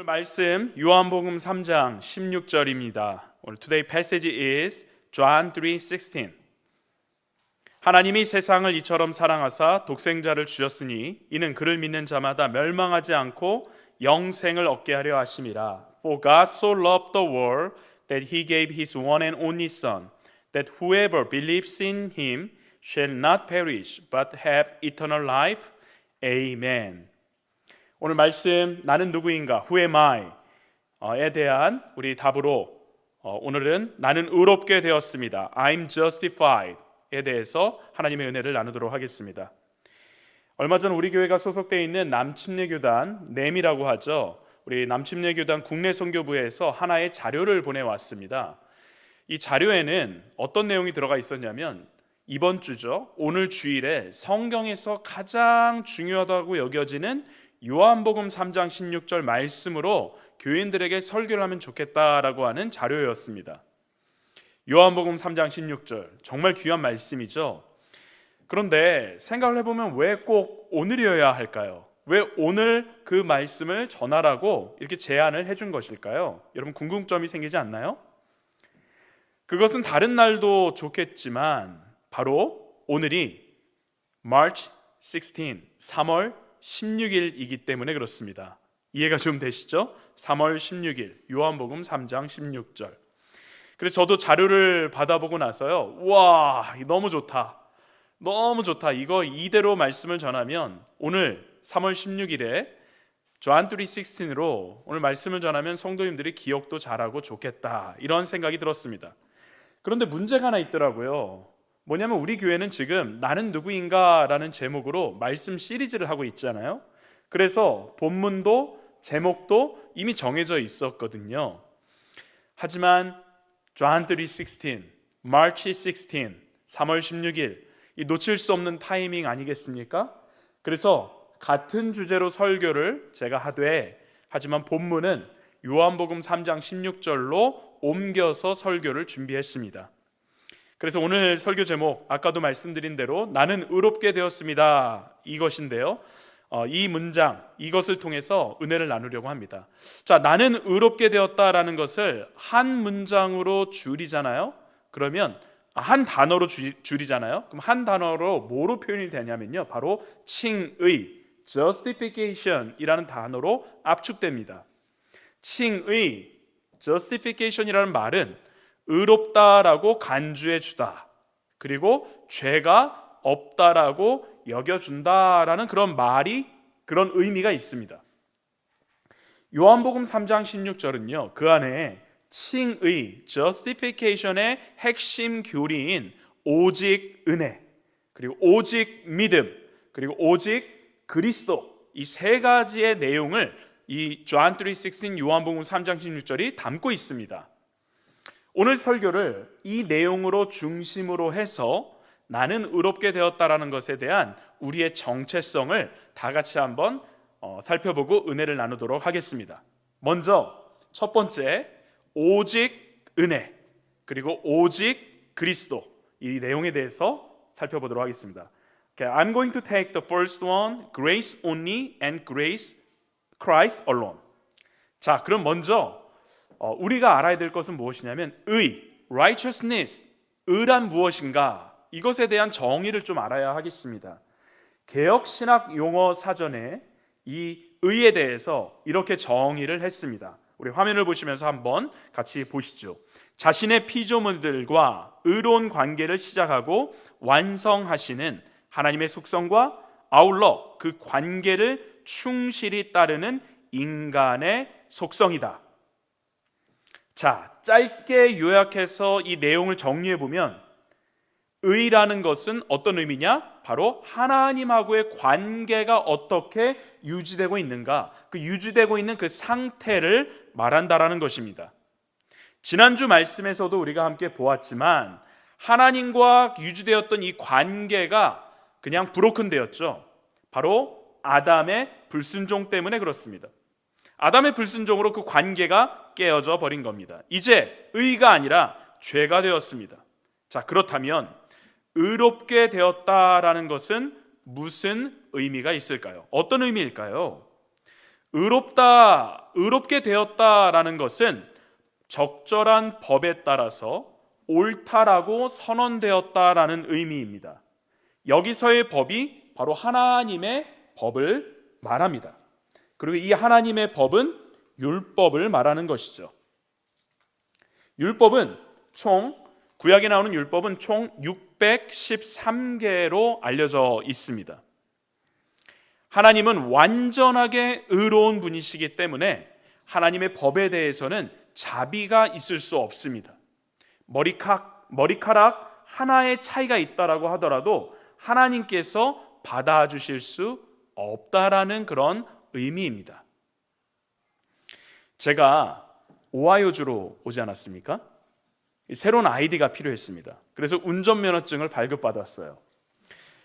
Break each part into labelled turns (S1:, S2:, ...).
S1: 오늘 말씀 요한복음 3장 16절입니다. 오늘 today passage is John 3:16. 하나님이 세상을 이처럼 사랑하사 독생자를 주셨으니 이는 그를 믿는 자마다 멸망하지 않고 영생을 얻게 하려 하심이라. For God so loved the world that he gave his one and only son, that whoever believes in him shall not perish but have eternal life. Amen. 오늘 말씀 나는 누구인가? Who am I?에 대한 우리 답으로 오늘은 나는 의롭게 되었습니다. I'm justified에 대해서 하나님의 은혜를 나누도록 하겠습니다. 얼마 전 우리 교회가 소속되어 있는 남침례교단 넴이라고 하죠. 우리 남침례교단 국내 선교부에서 하나의 자료를 보내왔습니다. 이 자료에는 어떤 내용이 들어가 있었냐면 이번 주죠. 오늘 주일에 성경에서 가장 중요하다고 여겨지는 요한복음 3장 16절 말씀으로 교인들에게 설교를 하면 좋겠다라고 하는 자료였습니다. 요한복음 3장 16절 정말 귀한 말씀이죠. 그런데 생각을 해보면 왜 꼭 오늘이어야 할까요? 왜 오늘 그 말씀을 전하라고 이렇게 제안을 해준 것일까요? 여러분 궁금점이 생기지 않나요? 그것은 다른 날도 좋겠지만 바로 오늘이 March 16, 3월 16일이기 때문에 그렇습니다. 이해가 좀 되시죠? 3월 16일 요한복음 3장 16절. 그래서 저도 자료를 받아보고 나서요, 와, 너무 좋다, 너무 좋다. 이거 이대로 말씀을 전하면 오늘 3월 16일에 John 3:16으로 오늘 말씀을 전하면 성도님들이 기억도 잘하고 좋겠다, 이런 생각이 들었습니다. 그런데 문제가 하나 있더라고요. 뭐냐면 우리 교회는 지금 나는 누구인가 라는 제목으로 말씀 시리즈를 하고 있잖아요. 그래서 본문도 제목도 이미 정해져 있었거든요. 하지만 John 3:16, March 16, 3월 16일 이 놓칠 수 없는 타이밍 아니겠습니까? 그래서 같은 주제로 설교를 제가 하되, 하지만 본문은 요한복음 3장 16절로 옮겨서 설교를 준비했습니다. 그래서 오늘 설교 제목 아까도 말씀드린 대로 나는 의롭게 되었습니다, 이것인데요. 이 문장, 이것을 통해서 은혜를 나누려고 합니다. 자, 나는 의롭게 되었다라는 것을 한 문장으로 줄이잖아요. 그러면 한 단어로 줄이잖아요. 그럼 한 단어로 뭐로 표현이 되냐면요, 바로 칭의, justification이라는 단어로 압축됩니다. 칭의, justification이라는 말은 의롭다라고 간주해 주다, 그리고 죄가 없다라고 여겨준다라는 그런 의미가 있습니다. 요한복음 3장 16절은요, 그 안에 칭의, justification의 핵심 교리인 오직 은혜, 그리고 오직 믿음, 그리고 오직 그리스도, 이 세 가지의 내용을 이 John 3:16 요한복음 3장 16절이 담고 있습니다. 오늘 설교를 이 내용으로 중심으로 해서 나는 의롭게 되었다라는 것에 대한 우리의 정체성을 다 같이 한번 살펴보고 은혜를 나누도록 하겠습니다. 먼저 첫 번째, 오직 은혜, 그리고 오직 그리스도, 이 내용에 대해서 살펴보도록 하겠습니다. Okay, I'm going to take the first one, grace only and grace Christ alone. 자, 그럼 먼저 우리가 알아야 될 것은 무엇이냐면 righteousness, 의란 무엇인가, 이것에 대한 정의를 좀 알아야 하겠습니다. 개역신학 용어 사전에 이 의에 대해서 이렇게 정의를 했습니다. 우리 화면을 보시면서 한번 같이 보시죠. 자신의 피조물들과 의로운 관계를 시작하고 완성하시는 하나님의 속성과 아울러 그 관계를 충실히 따르는 인간의 속성이다. 자, 짧게 요약해서 이 내용을 정리해 보면 의라는 것은 어떤 의미냐? 바로 하나님하고의 관계가 어떻게 유지되고 있는가, 그 유지되고 있는 그 상태를 말한다라는 것입니다. 지난주 말씀에서도 우리가 함께 보았지만 하나님과 유지되었던 이 관계가 그냥 브로큰 되었죠. 바로 아담의 불순종 때문에 그렇습니다. 아담의 불순종으로 그 관계가 깨어져 버린 겁니다. 이제 의가 아니라 죄가 되었습니다. 자, 그렇다면 의롭게 되었다라는 것은 무슨 의미가 있을까요? 어떤 의미일까요? 의롭게 되었다라는 것은 적절한 법에 따라서 옳다라고 선언되었다라는 의미입니다. 여기서의 법이 바로 하나님의 법을 말합니다. 그리고 이 하나님의 법은 율법을 말하는 것이죠. 율법은 구약에 나오는 율법은 총 613개로 알려져 있습니다. 하나님은 완전하게 의로운 분이시기 때문에 하나님의 법에 대해서는 자비가 있을 수 없습니다. 머리카락 하나의 차이가 있다라고 하더라도 하나님께서 받아주실 수 없다라는 그런 의미입니다. 제가 오하이오주로 오지 않았습니까? 새로운 아이디가 필요했습니다. 그래서 운전면허증을 발급받았어요.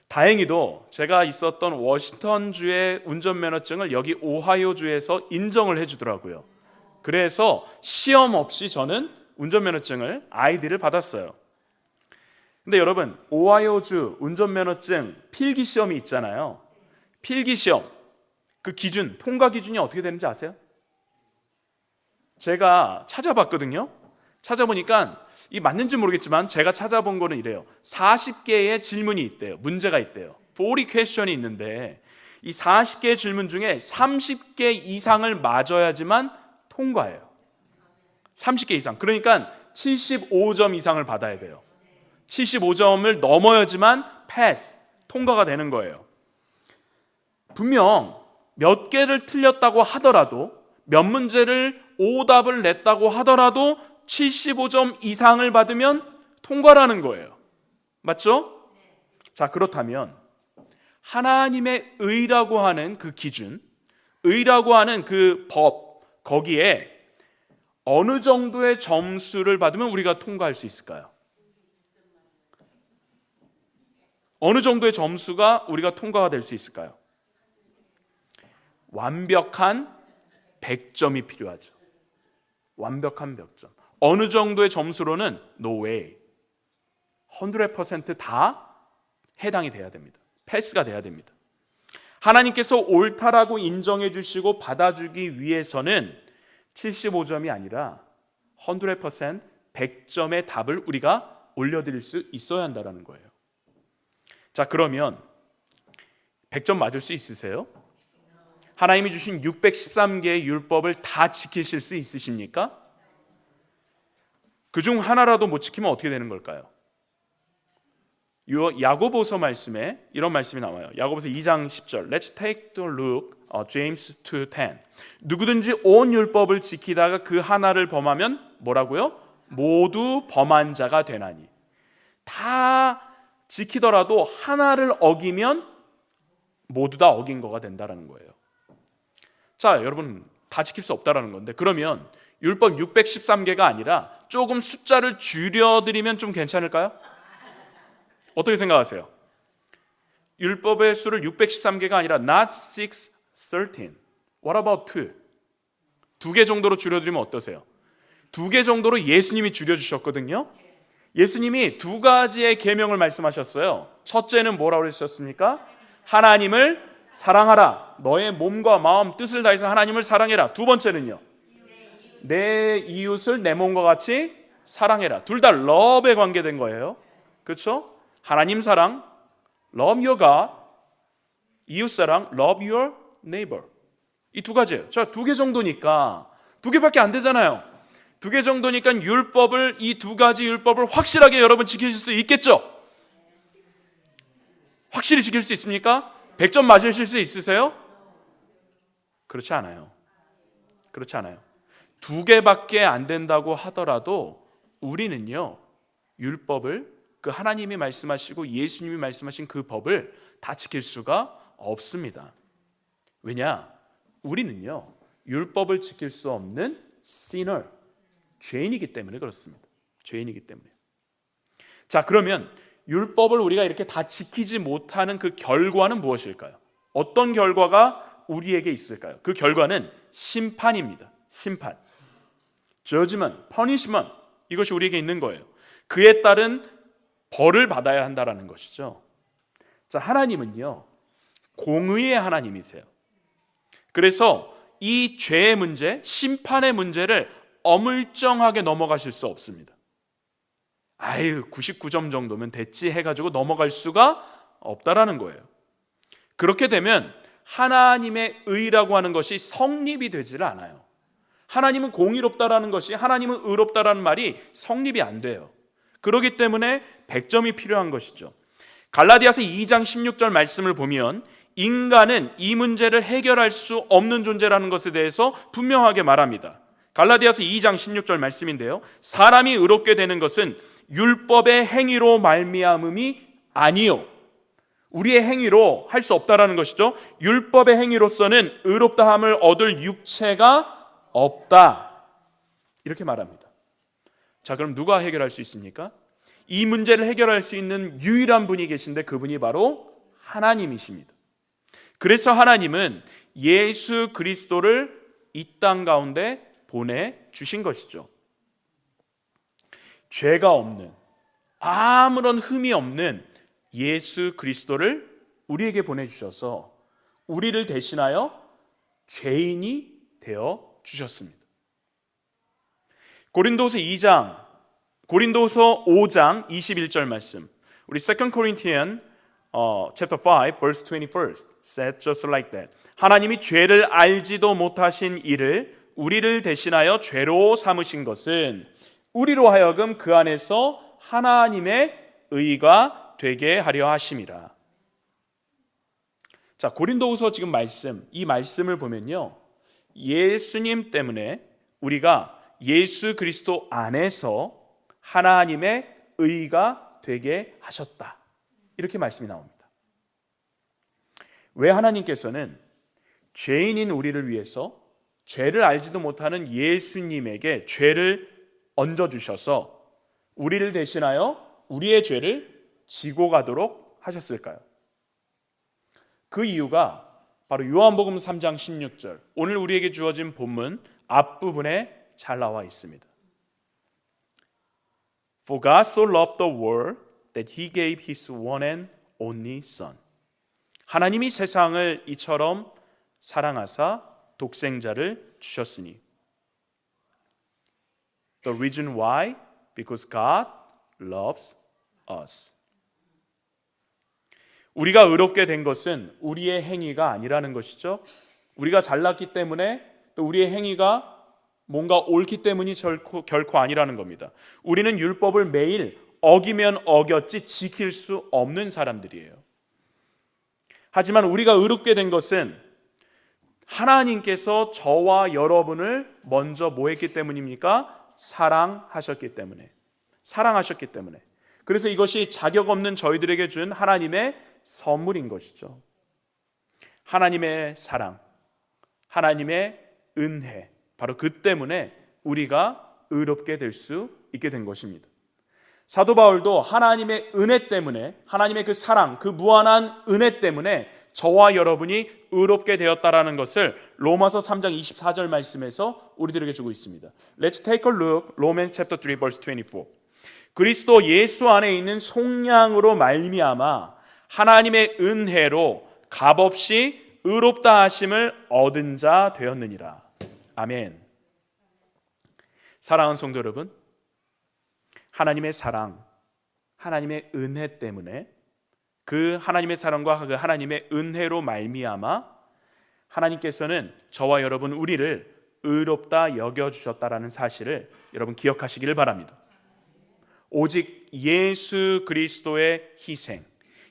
S1: 다행히도 제가 있었던 워싱턴주의 운전면허증을 여기 오하이오주에서 인정을 해주더라고요. 그래서 시험 없이 저는 운전면허증을 아이디를 받았어요. 근데 여러분, 오하이오주 운전면허증 필기시험이 있잖아요. 필기시험 그 기준, 통과 기준이 어떻게 되는지 아세요? 제가 찾아봤거든요. 찾아보니까 이 맞는지 모르겠지만 제가 찾아본 거는 이래요. 40개의 질문이 있대요. 문제가 있대요. 40 퀘스천이 있는데 이 40개의 질문 중에 30개 이상을 맞아야지만 통과해요. 30개 이상. 그러니까 75점 이상을 받아야 돼요. 75점을 넘어야지만 패스, 통과가 되는 거예요. 분명 몇 개를 틀렸다고 하더라도, 몇 문제를 오답을 냈다고 하더라도 75점 이상을 받으면 통과라는 거예요. 맞죠? 자, 그렇다면 하나님의 의라고 하는 그 기준, 의라고 하는 그 법, 거기에 어느 정도의 점수를 받으면 우리가 통과할 수 있을까요? 어느 정도의 점수가 우리가 통과가 될 수 있을까요? 완벽한 100점이 필요하죠. 완벽한 100점. 어느 정도의 점수로는 no way, 100%다 해당이 돼야 됩니다. 패스가 돼야 됩니다. 하나님께서 옳다라고 인정해 주시고 받아주기 위해서는 75점이 아니라 100%, 100점의 답을 우리가 올려드릴 수 있어야 한다는 거예요. 자, 그러면 100점 맞을 수 있으세요? 하나님이 주신 613개의 율법을 다 지키실 수 있으십니까? 그중 하나라도 못 지키면 어떻게 되는 걸까요? 야고보서 말씀에 이런 말씀이 나와요. 야고보서 2장 10절. Let's take a look, James 2:10. 누구든지 온 율법을 지키다가 그 하나를 범하면 뭐라고요? 모두 범한 자가 되나니. 다 지키더라도 하나를 어기면 모두 다 어긴 거가 된다는 거예요. 자, 여러분, 다 지킬 수 없다라는 건데, 그러면 율법 613개가 아니라 조금 숫자를 줄여드리면 좀 괜찮을까요? 어떻게 생각하세요? 율법의 수를 613개가 아니라 not 6, 13. What about 2? 2개 정도로 줄여드리면 어떠세요? 2개 정도로 예수님이 줄여주셨거든요. 예수님이 2가지의 계명을 말씀하셨어요. 첫째는 뭐라고 그러셨습니까? 하나님을 사랑하라. 너의 몸과 마음, 뜻을 다해서 하나님을 사랑해라. 두 번째는요, 내 이웃을 내 몸과 같이 사랑해라. 둘 다 love에 관계된 거예요. 그렇죠? 하나님 사랑, love your God. 이웃 사랑, love your neighbor. 이 2가지예요. 자, 2개 정도니까 2개밖에 안 되잖아요. 2개 정도니까 율법을, 이 2가지 율법을 확실하게 여러분 지키실 수 있겠죠? 확실히 지킬 수 있습니까? 100점 맞으실 수 있으세요? 그렇지 않아요. 그렇지 않아요. 2개밖에 안 된다고 하더라도 우리는요, 율법을, 그 하나님이 말씀하시고 예수님이 말씀하신 그 법을 다 지킬 수가 없습니다. 왜냐? 우리는요, 율법을 지킬 수 없는 sinner, 죄인이기 때문에 그렇습니다. 죄인이기 때문에. 자, 그러면 율법을 우리가 이렇게 다 지키지 못하는 그 결과는 무엇일까요? 어떤 결과가 우리에게 있을까요? 그 결과는 심판입니다. 심판. judgment, punishment. 이것이 우리에게 있는 거예요. 그에 따른 벌을 받아야 한다라는 것이죠. 자, 하나님은요, 공의의 하나님이세요. 그래서 이 죄의 문제, 심판의 문제를 어물쩡하게 넘어가실 수 없습니다. 99점 정도면 됐지 해가지고 넘어갈 수가 없다라는 거예요. 그렇게 되면 하나님의 의라고 하는 것이 성립이 되질 않아요. 하나님은 공의롭다라는 것이, 하나님은 의롭다라는 말이 성립이 안 돼요. 그렇기 때문에 100점이 필요한 것이죠. 갈라디아서 2장 16절 말씀을 보면 인간은 이 문제를 해결할 수 없는 존재라는 것에 대해서 분명하게 말합니다. 갈라디아서 2장 16절 말씀인데요, 사람이 의롭게 되는 것은 율법의 행위로 말미암음이 아니요, 우리의 행위로 할 수 없다라는 것이죠. 율법의 행위로서는 의롭다함을 얻을 육체가 없다, 이렇게 말합니다. 자, 그럼 누가 해결할 수 있습니까? 이 문제를 해결할 수 있는 유일한 분이 계신데 그분이 바로 하나님이십니다. 그래서 하나님은 예수 그리스도를 이 땅 가운데 보내주신 것이죠. 죄가 없는, 아무런 흠이 없는 예수 그리스도를 우리에게 보내주셔서 우리를 대신하여 죄인이 되어 주셨습니다. 고린도서 5장 21절 말씀, 우리 2 Corinthians chapter 5 verse 21 said just like that. 하나님이 죄를 알지도 못하신 이를 우리를 대신하여 죄로 삼으신 것은 우리로 하여금 그 안에서 하나님의 의가 되게 하려 하심이라. 자, 고린도후서 지금 이 말씀을 보면요, 예수님 때문에 우리가 예수 그리스도 안에서 하나님의 의가 되게 하셨다, 이렇게 말씀이 나옵니다. 왜 하나님께서는 죄인인 우리를 위해서 죄를 알지도 못하는 예수님에게 죄를 얹어주셔서 우리를 대신하여 우리의 죄를 지고 가도록 하셨을까요? 그 이유가 바로 요한복음 3장 16절, 오늘 우리에게 주어진 본문 앞부분에 잘 나와 있습니다. For God so loved the world that He gave His one and only Son. 하나님이 세상을 이처럼 사랑하사 독생자를 주셨으니. The reason why? Because God loves us. 우리가 의롭게 된 것은 우리의 행위가 아니라는 것이죠. 우리가 잘났기 때문에, 또 우리의 행위가 뭔가 옳기 때문이 결코 아니라는 겁니다. 우리는 율법을 매일 어기면 어겼지 지킬 수 없는 사람들이에요. 하지만 우리가 의롭게 된 것은 하나님께서 저와 여러분을 먼저 뭐 했기 때문입니까? 사랑하셨기 때문에. 그래서 이것이 자격 없는 저희들에게 준 하나님의 선물인 것이죠. 하나님의 사랑, 하나님의 은혜, 바로 그 때문에 우리가 의롭게 될 수 있게 된 것입니다. 사도 바울도 하나님의 은혜 때문에, 하나님의 그 사랑, 그 무한한 은혜 때문에 저와 여러분이 의롭게 되었다라는 것을 로마서 3장 24절 말씀에서 우리들에게 주고 있습니다. Let's take a look, Romans chapter 3 verse 24. 그리스도 예수 안에 있는 속량으로 말미암아 하나님의 은혜로 값없이 의롭다 하심을 얻은 자 되었느니라. 아멘. 사랑하는 성도 여러분, 하나님의 사랑, 하나님의 은혜 때문에, 그 하나님의 사랑과 그 하나님의 은혜로 말미암아 하나님께서는 저와 여러분 우리를 의롭다 여겨주셨다라는 사실을 여러분 기억하시기를 바랍니다. 오직 예수 그리스도의 희생,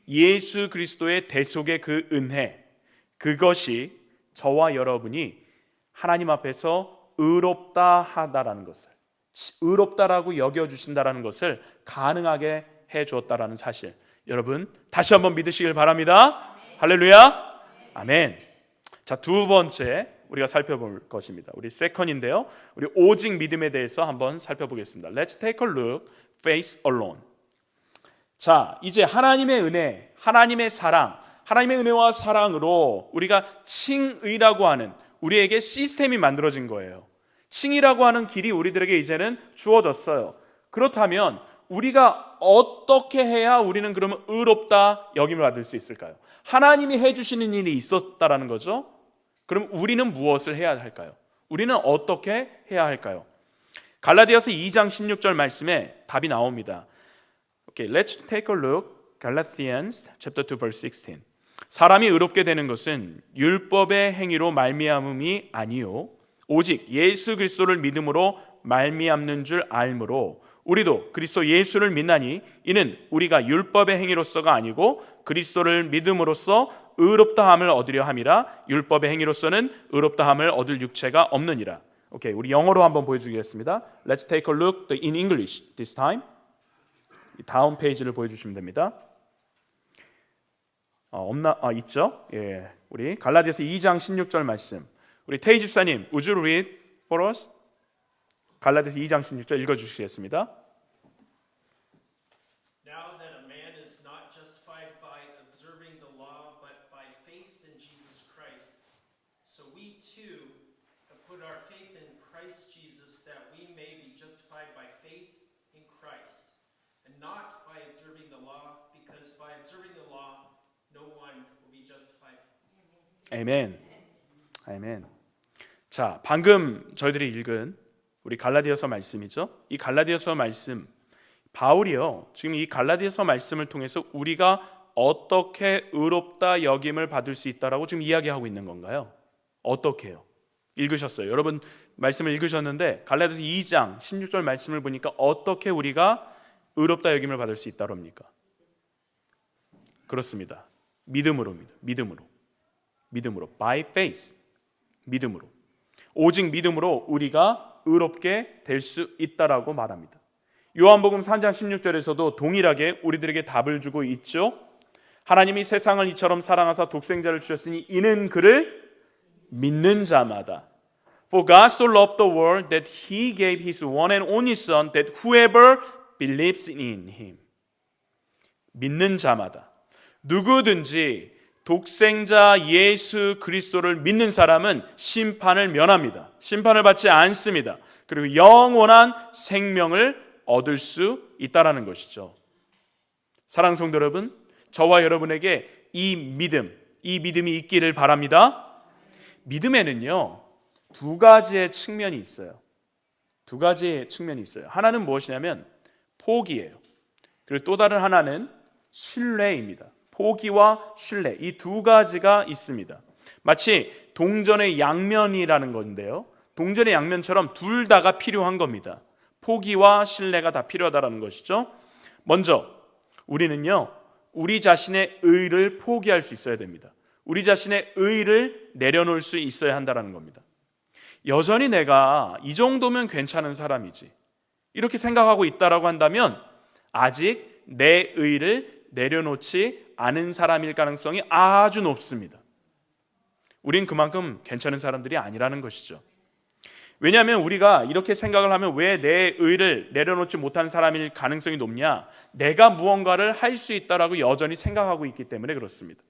S1: 예수 그리스도의 대속의 그 은혜, 그것이 저와 여러분이 하나님 앞에서 의롭다 하다라는 것을, 의롭다라고 여겨주신다라는 것을 가능하게 해주었다라는 사실, 여러분 다시 한번 믿으시길 바랍니다. 할렐루야. 아멘. 자, 두 번째 우리가 살펴볼 것입니다. 우리 세컨인데요, 우리 오직 믿음에 대해서 한번 살펴보겠습니다. Let's take a look, faith alone. 자, 이제 하나님의 은혜, 하나님의 사랑, 하나님의 은혜와 사랑으로 우리가 칭의라고 하는 우리에게 시스템이 만들어진 거예요. 칭의라고 하는 길이 우리들에게 이제는 주어졌어요. 그렇다면 우리가 어떻게 해야 우리는 그러면 의롭다 여김을 받을 수 있을까요? 하나님이 해주시는 일이 있었다라는 거죠. 그럼 우리는 무엇을 해야 할까요? 우리는 어떻게 해야 할까요? 갈라디아서 2장 16절 말씀에 답이 나옵니다. Okay, let's take a look. Galatians chapter 2 verse 16. 사람이 의롭게 되는 것은 율법의 행위로 말미암음이 아니요 오직 예수 그리스도를 믿음으로 말미암는 줄 알므로 우리도 그리스도 예수를 믿나니 이는 우리가 율법의 행위로서가 아니고 그리스도를 믿음으로써 의롭다함을 얻으려 함이라. 율법의 행위로서는 의롭다함을 얻을 육체가 없느니라. 오케이, 우리 영어로 한번 보여주겠습니다. Let's take a look in English this time. 다음 페이지를 보여주시면 됩니다. 있죠? 예, 우리 갈라디아서 2장 16절 말씀. 우리 태희 집사님, would you read for us? 갈라디아서 2장 16절 읽어주시겠습니다.
S2: Now that a man is not justified by observing the law, but by faith in Jesus Christ, so we too have put our faith in Christ Jesus, that we may be justified by faith in Christ, and not by observing the law, because by observing the law, no one will be justified.
S1: 아멘. 아멘. 자, 방금 저희들이 읽은 우리 갈라디아서 말씀이죠. 이 갈라디아서 말씀, 바울이요, 지금 이 갈라디아서 말씀을 통해서 우리가 어떻게 의롭다 여김을 받을 수 있다라고 지금 이야기하고 있는 건가요? 어떻게요? 읽으셨어요? 여러분 말씀을 읽으셨는데 갈라디아서 2장 16절 말씀을 보니까 어떻게 우리가 의롭다 여김을 받을 수 있다고 합니까? 그렇습니다. 믿음으로입니다. 믿음으로. By faith. 믿음으로. 오직 믿음으로 우리가 의롭게 될 수 있다라고 말합니다. 요한복음 3장 16절에서도 동일하게 우리들에게 답을 주고 있죠. 하나님이 세상을 이처럼 사랑하사 독생자를 주셨으니 이는 그를 믿는 자마다. For God so loved the world that He gave His one and only Son, that whoever believes in Him. 믿는 자마다. 누구든지 독생자 예수 그리스도를 믿는 사람은 심판을 면합니다. 심판을 받지 않습니다. 그리고 영원한 생명을 얻을 수 있다라는 것이죠. 사랑하는 성도 여러분, 저와 여러분에게 이 믿음이 있기를 바랍니다. 믿음에는요, 두 가지의 측면이 있어요. 하나는 무엇이냐면 포기예요. 그리고 또 다른 하나는 신뢰입니다. 포기와 신뢰, 이 두 가지가 있습니다. 마치 동전의 양면이라는 건데요, 동전의 양면처럼 둘 다가 필요한 겁니다. 포기와 신뢰가 다 필요하다는 것이죠. 먼저 우리는요, 우리 자신의 의를 포기할 수 있어야 됩니다. 우리 자신의 의를 내려놓을 수 있어야 한다는 겁니다. 여전히 내가 이 정도면 괜찮은 사람이지, 이렇게 생각하고 있다라고 한다면 아직 내 의를 내려놓지 않은 사람일 가능성이 아주 높습니다. 우린 그만큼 괜찮은 사람들이 아니라는 것이죠. 왜냐하면 우리가 이렇게 생각을 하면 왜 내 의를 내려놓지 못한 사람일 가능성이 높냐? 내가 무언가를 할 수 있다라고 여전히 생각하고 있기 때문에 그렇습니다.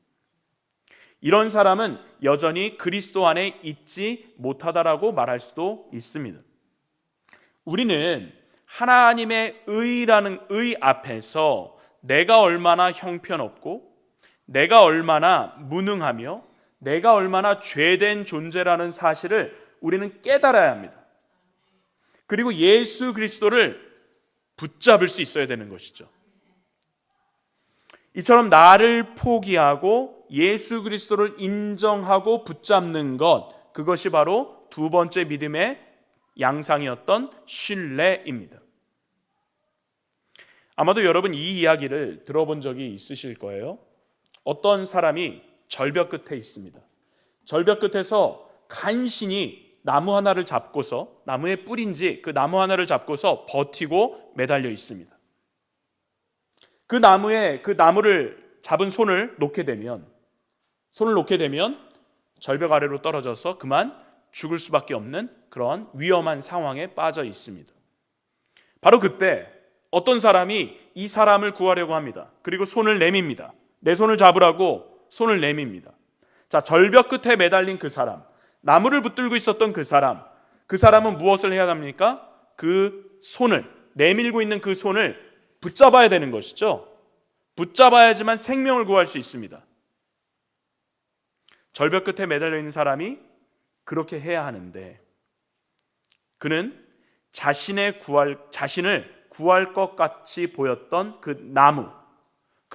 S1: 이런 사람은 여전히 그리스도 안에 있지 못하다라고 말할 수도 있습니다. 우리는 하나님의 의라는 의 앞에서 내가 얼마나 형편없고, 내가 얼마나 무능하며, 내가 얼마나 죄된 존재라는 사실을 우리는 깨달아야 합니다. 그리고 예수 그리스도를 붙잡을 수 있어야 되는 것이죠. 이처럼 나를 포기하고 예수 그리스도를 인정하고 붙잡는 것, 그것이 바로 두 번째 믿음의 양상이었던 신뢰입니다. 아마도 여러분 이 이야기를 들어본 적이 있으실 거예요. 어떤 사람이 절벽 끝에 있습니다. 절벽 끝에서 간신히 나무 하나를 잡고서, 나무의 뿔인지 그 나무 하나를 잡고서 버티고 매달려 있습니다. 그 나무를 잡은 손을 놓게 되면 절벽 아래로 떨어져서 그만 죽을 수밖에 없는 그런 위험한 상황에 빠져 있습니다. 바로 그때 어떤 사람이 이 사람을 구하려고 합니다. 그리고 손을 내밉니다. 내 손을 잡으라고 손을 내밉니다. 자, 절벽 끝에 매달린 그 사람, 나무를 붙들고 있었던 그 사람은 무엇을 해야 합니까? 그 손을, 내밀고 있는 그 손을 붙잡아야 되는 것이죠. 붙잡아야지만 생명을 구할 수 있습니다. 절벽 끝에 매달려 있는 사람이 그렇게 해야 하는데 그는 자신을 구할 것 같이 보였던 그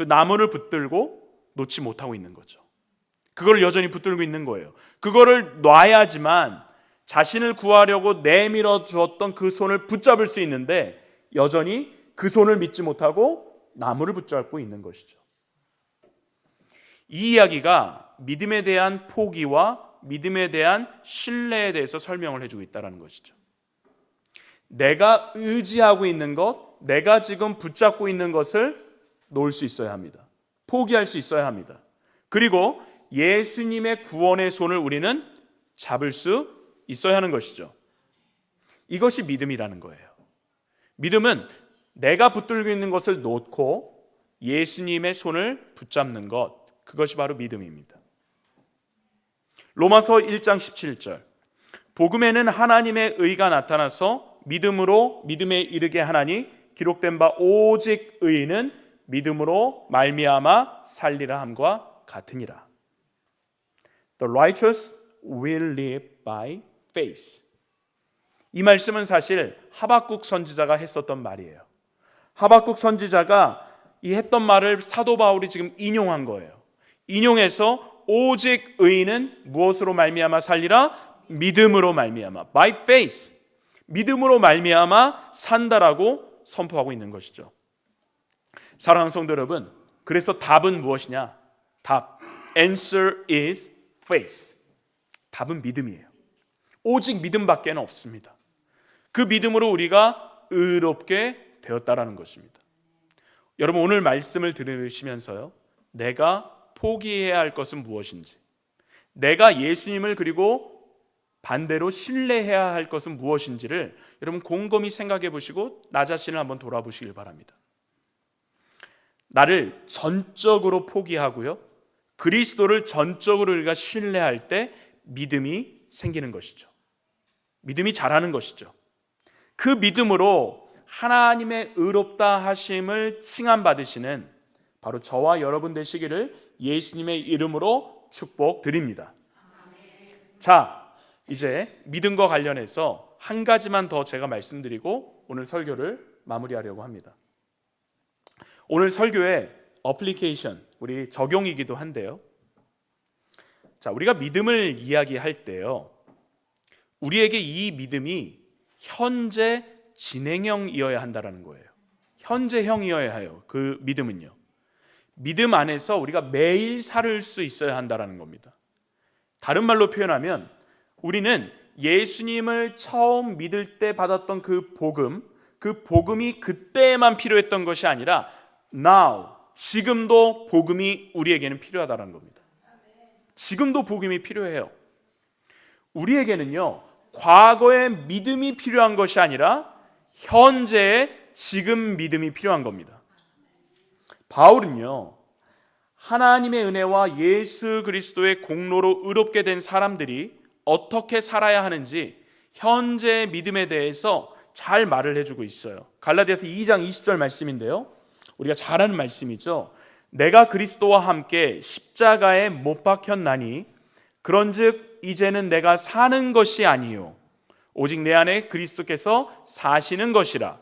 S1: 나무를 붙들고 놓지 못하고 있는 거죠. 그걸 여전히 붙들고 있는 거예요. 그거를 놔야지만 자신을 구하려고 내밀어 주었던 그 손을 붙잡을 수 있는데 여전히 그 손을 믿지 못하고 나무를 붙잡고 있는 것이죠. 이 이야기가 믿음에 대한 포기와 믿음에 대한 신뢰에 대해서 설명을 해주고 있다는 것이죠. 내가 의지하고 있는 것, 내가 지금 붙잡고 있는 것을 놓을 수 있어야 합니다. 포기할 수 있어야 합니다. 그리고 예수님의 구원의 손을 우리는 잡을 수 있어야 하는 것이죠. 이것이 믿음이라는 거예요. 믿음은 내가 붙들고 있는 것을 놓고 예수님의 손을 붙잡는 것, 그것이 바로 믿음입니다. 로마서 1장 17절 복음에는 하나님의 의가 나타나서 믿음에 이르게 하나니 기록된 바 오직 의인은 믿음으로 말미암아 살리라 함과 같으니라. The righteous will live by faith. 이 말씀은 사실 하박국 선지자가 했었던 말이에요. 하박국 선지자가 이 했던 말을 사도 바울이 지금 인용한 거예요. 인용해서 오직 의인은 무엇으로 말미암아 살리라? 믿음으로 말미암아. By faith. 믿음으로 말미암아 산다라고 선포하고 있는 것이죠. 사랑하는 성도 여러분, 그래서 답은 무엇이냐? 답. Answer is faith. 답은 믿음이에요. 오직 믿음밖에는 없습니다. 그 믿음으로 우리가 의롭게 되었다라는 것입니다. 여러분 오늘 말씀을 들으시면서요, 내가 포기해야 할 것은 무엇인지, 내가 예수님을 그리고 반대로 신뢰해야 할 것은 무엇인지를 여러분 곰곰이 생각해 보시고 나 자신을 한번 돌아보시길 바랍니다. 나를 전적으로 포기하고요, 그리스도를 전적으로 우리가 신뢰할 때 믿음이 생기는 것이죠. 믿음이 자라는 것이죠. 그 믿음으로 하나님의 의롭다 하심을 칭함받으시는 바로 저와 여러분 되시기를 예수님의 이름으로 축복드립니다. 자, 이제 믿음과 관련해서 한 가지만 더 제가 말씀드리고 오늘 설교를 마무리하려고 합니다. 오늘 설교의 어플리케이션, 우리 적용이기도 한데요. 자, 우리가 믿음을 이야기할 때요, 우리에게 이 믿음이 현재 진행형이어야 한다는 거예요. 현재형이어야 해요. 그 믿음은요. 믿음 안에서 우리가 매일 살 수 있어야 한다는 겁니다. 다른 말로 표현하면 우리는 예수님을 처음 믿을 때 받았던 그 복음이 그때만 필요했던 것이 아니라 now, 지금도 복음이 우리에게는 필요하다는 겁니다. 지금도 복음이 필요해요. 우리에게는요, 과거의 믿음이 필요한 것이 아니라 현재의 지금 믿음이 필요한 겁니다. 바울은요, 하나님의 은혜와 예수 그리스도의 공로로 의롭게 된 사람들이 어떻게 살아야 하는지 현재의 믿음에 대해서 잘 말을 해주고 있어요. 갈라디아서 2장 20절 말씀인데요, 우리가 잘 아는 말씀이죠. 내가 그리스도와 함께 십자가에 못 박혔나니 그런즉 이제는 내가 사는 것이 아니요 오직 내 안에 그리스도께서 사시는 것이라.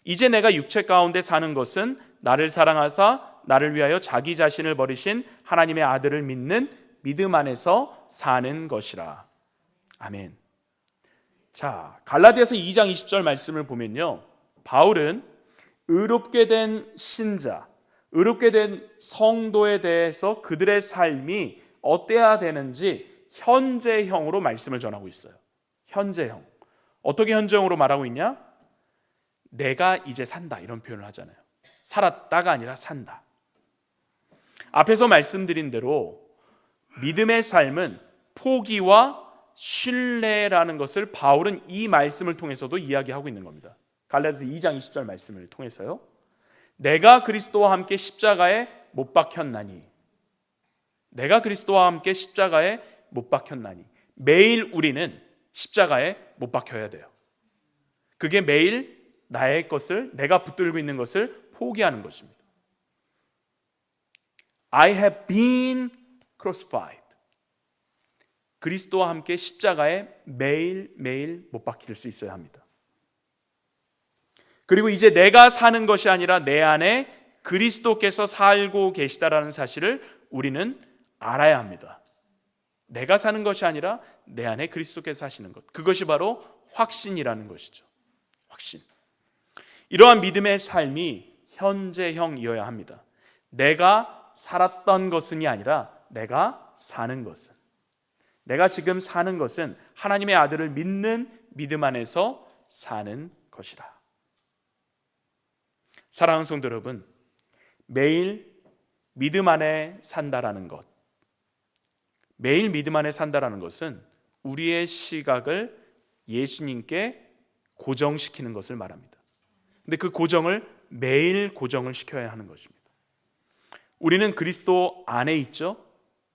S1: 이제 내가 육체 가운데 사는 것은 나를 사랑하사 나를 위하여 자기 자신을 버리신 하나님의 아들을 믿는 믿음 안에서 사는 것이라. 아멘. 자, 갈라디아서 2장 20절 말씀을 보면요, 바울은 의롭게 된 신자, 의롭게 된 성도에 대해서 그들의 삶이 어때야 되는지 현재형으로 말씀을 전하고 있어요. 현재형. 어떻게 현재형으로 말하고 있냐? 내가 이제 산다, 이런 표현을 하잖아요. 살았다가 아니라 산다. 앞에서 말씀드린 대로 믿음의 삶은 포기와 신뢰라는 것을 바울은 이 말씀을 통해서도 이야기하고 있는 겁니다. 갈라디아서 2장 20절 말씀을 통해서요, 내가 그리스도와 함께 십자가에 못 박혔나니, 내가 그리스도와 함께 십자가에 못 박혔나니, 매일 우리는 십자가에 못 박혀야 돼요. 그게 매일 나의 것을, 내가 붙들고 있는 것을 포기하는 것입니다. I have been crucified. 그리스도와 함께 십자가에 매일매일 못 박힐 수 있어야 합니다. 그리고 이제 내가 사는 것이 아니라 내 안에 그리스도께서 살고 계시다라는 사실을 우리는 알아야 합니다. 내가 사는 것이 아니라 내 안에 그리스도께서 사시는 것, 그것이 바로 확신이라는 것이죠. 확신. 이러한 믿음의 삶이 현재형이어야 합니다. 내가 살았던 것은이 아니라 내가 사는 것은, 내가 지금 사는 것은 하나님의 아들을 믿는 믿음 안에서 사는 것이라. 사랑하는 성도 여러분, 매일 믿음 안에 산다라는 것, 매일 믿음 안에 산다라는 것은 우리의 시각을 예수님께 고정시키는 것을 말합니다. 근데 그 고정을 매일 고정을 시켜야 하는 것입니다. 우리는 그리스도 안에 있죠.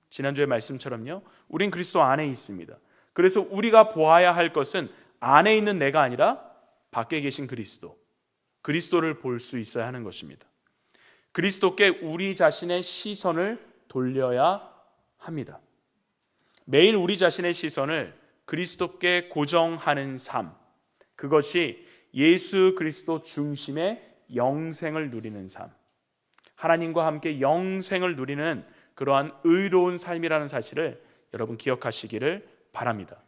S1: 지난주의 말씀처럼요, 우린 그리스도 안에 있습니다. 그래서 우리가 보아야 할 것은 안에 있는 내가 아니라 밖에 계신 그리스도를 볼 수 있어야 하는 것입니다. 그리스도께 우리 자신의 시선을 돌려야 합니다. 매일 우리 자신의 시선을 그리스도께 고정하는 삶, 그것이 예수 그리스도 중심의 영생을 누리는 삶, 하나님과 함께 영생을 누리는 그러한 의로운 삶이라는 사실을 여러분 기억하시기를 바랍니다.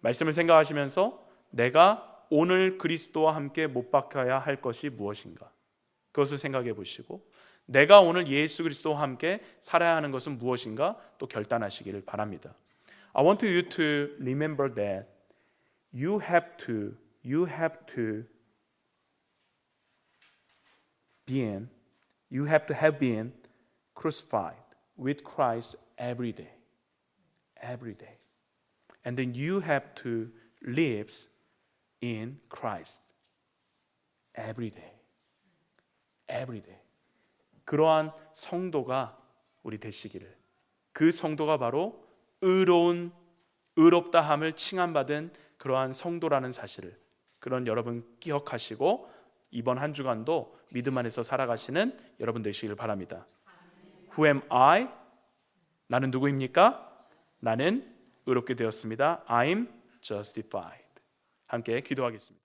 S1: 말씀을 생각하시면서 내가 오늘 그리스도와 함께 못 박혀야 할 것이 무엇인가, 그것을 생각해 보시고 내가 오늘 예수 그리스도와 함께 살아야 하는 것은 무엇인가 또 결단하시기를 바랍니다. I want you to remember that you have to have been crucified with Christ every day. And then you have to live in Christ every day. 그러한 성도가 우리 되시기를, 그 성도가 바로 의롭다함을 칭함받은 그러한 성도라는 사실을, 그런 여러분 기억하시고 이번 한 주간도 믿음 안에서 살아가시는 여러분 되시길 바랍니다. Who am I? 나는 누구입니까? 나는 의롭게 되었습니다. I'm justified. 함께 기도하겠습니다.